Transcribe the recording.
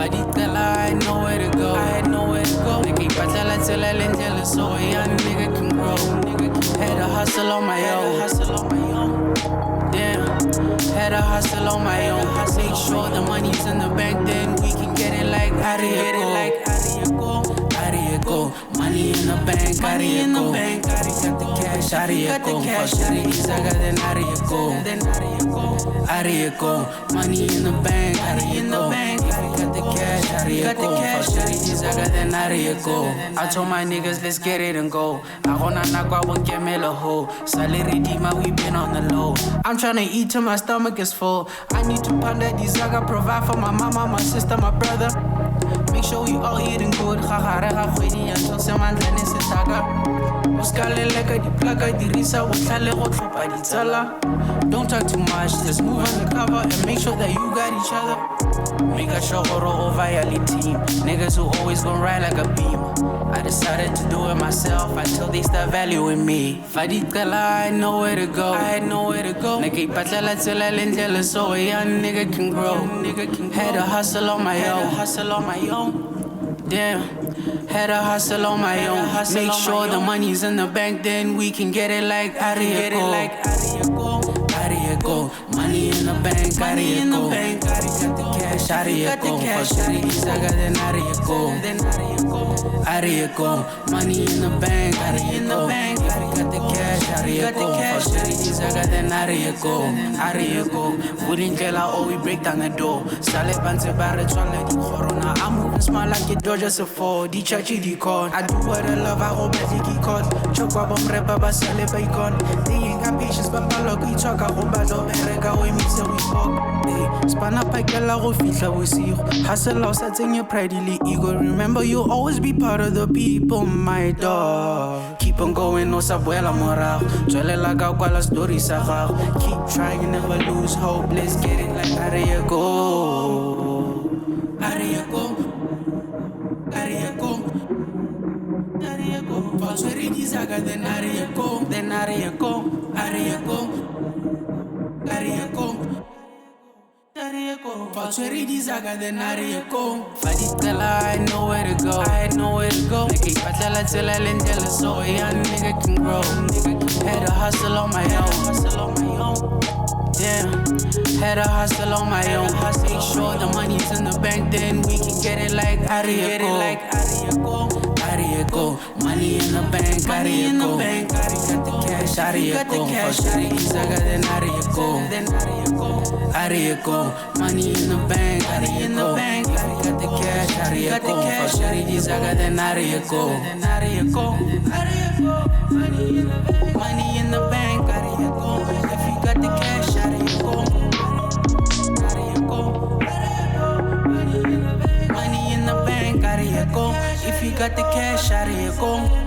Faditela, I had nowhere to go. Nigga, patala till I learned jealous, so a young nigga can grow. Had a hustle on my own. Damn, had a hustle on my own. Make sure the money's in the bank, then we can get it like how do you go? How do you go? Money in the bank, how do you go? Got the cash, how do you go? Then how do you go? How do you go? Money in the bank, how do you go? Got the cash, how do you go? Then how do you go? I told my niggas, let's get it and go. I wanna knock out one gemelo ho. Salary dima, we been on the low. I'm tryna eat till my stomach is full. I need to ponder these, I gotta provide for my mama, my sister, my brother. Make sure we all eating good. Khagare khwedi until semandla ne se taka. Uskale leka di plaka di risa uhlale go tlhopa di tsala. Don't talk too much, just move undercover and make sure that you got each other. Make a show over your team. Niggas who always gon' ride like a beam. I decided to do it myself until they start valuing me. Faditela, I had nowhere to go. Nigga, patala till I learned jealous, so a young nigga can grow. Had a hustle on my own. Damn, had a hustle on my own. Make sure the money's in the bank, then we can get it like how do you go? How do you go? Money in the bank, how do you go? Got the cash, how do you go? Then how do you go? How do you go? Money in the bank, how do you go? Got the cash, how do you go? Then how do you go? How do you go? Wouldn't tell how we break down the door. Sale banse bare tswala di corona. I'm moving smart like a Dodger Phefo. Di chachi di con. I do what I love, I hope I take it caught. Chokwa bom repa ba sale bacon. They ain't got patience, but palo we talk. I hope I don't bereka we mix it we fuck. Spana pakela go fitla bosigo. Hustle out setting your pride ego. Remember you always be part of the people, my dog. Keep on going, no sabuela morago. Tswelela ka kwala story sa gago. Keep trying, never lose hope. Let's get it like how do you go? How do you go? How do you go? How do you go? Falsweri disaga, then how do you go? Then how do you go? How do you go? How do you go? Falsweri disaga, then how do you go? Faditela, I had nowhere to go. Nigga, patala till I learned jealous, so a young nigga can grow. Had a hustle on my own. Damn, had a hustle on my own. Make sure the money's in the bank, then we can get it like how do you go? How do you go? Money in the bank, how do you go? Got the cash, how do you go? Then how do you go? How do you go? Money in the bank, how do you go? Got the cash, how do you go? Then how do you go? Money in the bank, how do you go? If you got the cash, how do you go? Money in the bank, how do you go? If you got the cash, how do you go?